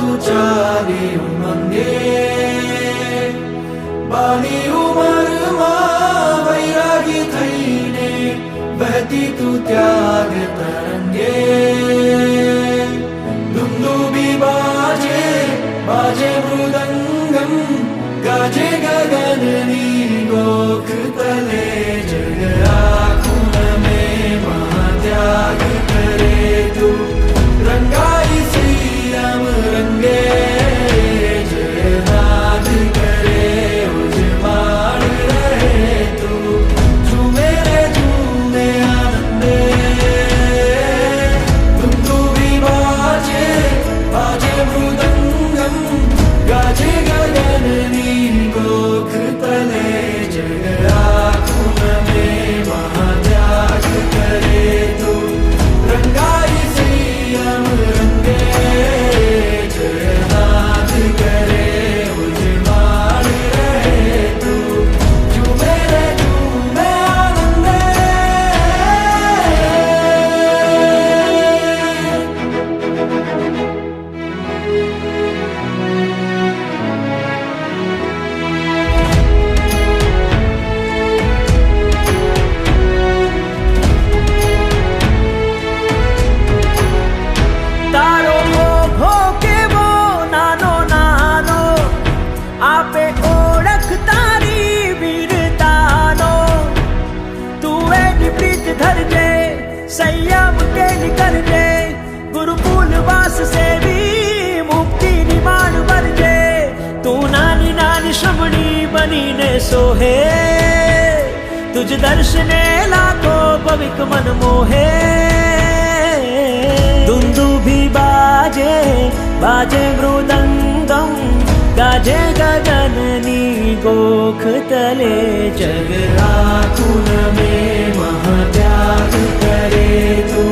તું ચાલી ઉમંગે બાલી ઉમરમાં વૈરાગી થઈને બહતી તું ત્યાગ તરંગે દુંદુભી બાજે બાજે મૃદંગમ ગાજે ગગનની ગોખ તલે જગ આખું में महात्याग करे तू रंगाई श्रीराम रंगे जयनाथ करे उजमाड़ रहे तू झूमे रे झूमे आनंदे दुंदुभी बाजे बाजे मृदंगम गाजे गगननी गोख तले जग आखुन में महात्याग करे तू रंगाई श्रीराम रंगे जयनाथ करे उजमाड़ रहे तू झूमे रे झूमे आनंदे તારો ભો કેવો નાનો નાનો આપે ઓળખ તારી વીરતાનો તું એની પ્રીત ધરજે સંયમ કેલી કરજે ગુરુકુલ વાસ સેવી મુક્તિની માણ બનજે તું નાની નાની શ્રમણી બનીને સોહે તુજ દર્શને લાખો પવિક મન મોહે दुंदुभी बाजे बाजे मृदंगम गाजे गगननी गोख तले जग आखुन में महात्याग करे तू